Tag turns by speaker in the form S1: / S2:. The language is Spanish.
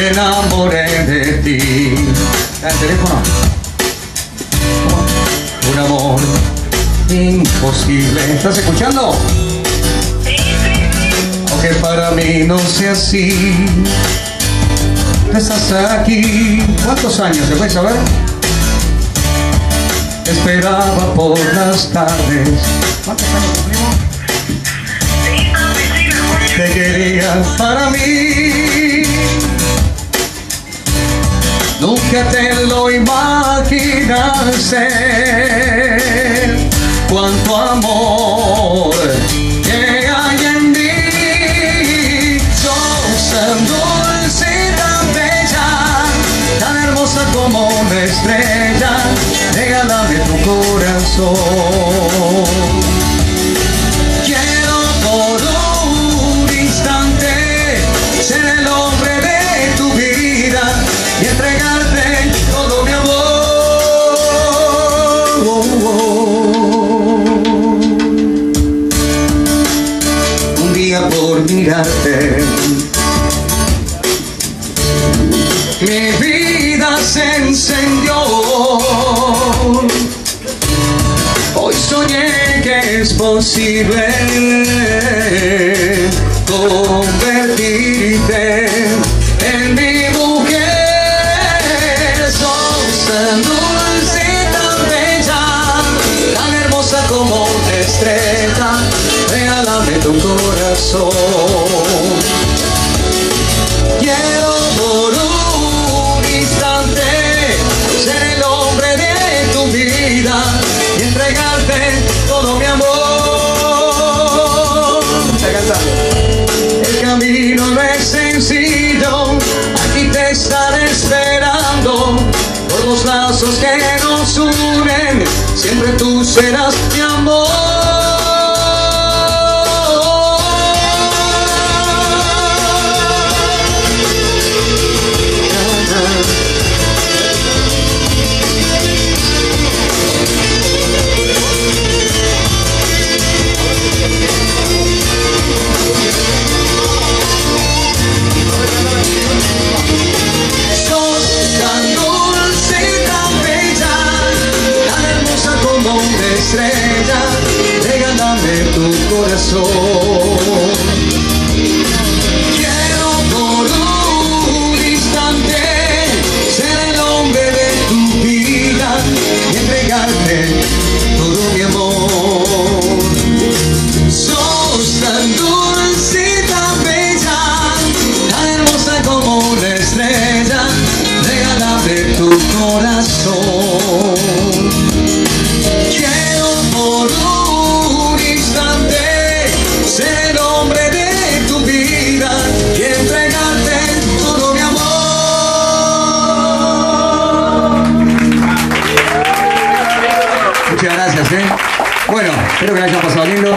S1: me enamoré de ti. ¿El teléfono? Un amor imposible. ¿Estás escuchando? Aunque para mí no sea así. Estás aquí. ¿Cuántos años? ¿Se puede saber? Esperaba por las tardes. ¿Cuántos años cumplimos? Te quería para mí. Nunca te lo imaginaste. Cuánto amor que hay en mí. Sos tan dulce y tan bella, tan hermosa como una estrella. Regálame tu corazón. Quiero por un instante ser el hombre de tu vida y entregarte todo mi amor. Un día por mirarte mi vida se encendió. Hoy soñé que es posible convertirte en mi mujer. Sos tan dulce y tan bella, tan hermosa como una estrella. Regálame tu corazón. Quiero por un instante ser el hombre de tu vida y entregarte todo mi amor. El camino no es sencillo, aquí te estaré esperando. Por los lazos que nos unen, siempre tú serás mi amor. Estrella, regálame tu corazón. Quiero por un instante ser el hombre de tu vida y entregarte todo mi amor. Sos tan dulce y tan bella, tan hermosa como una estrella. Regálame tu corazón. Por un instante ser el hombre de tu vida y entregarte todo mi amor. Muchas gracias, Bueno, espero que la hayan pasado lindo.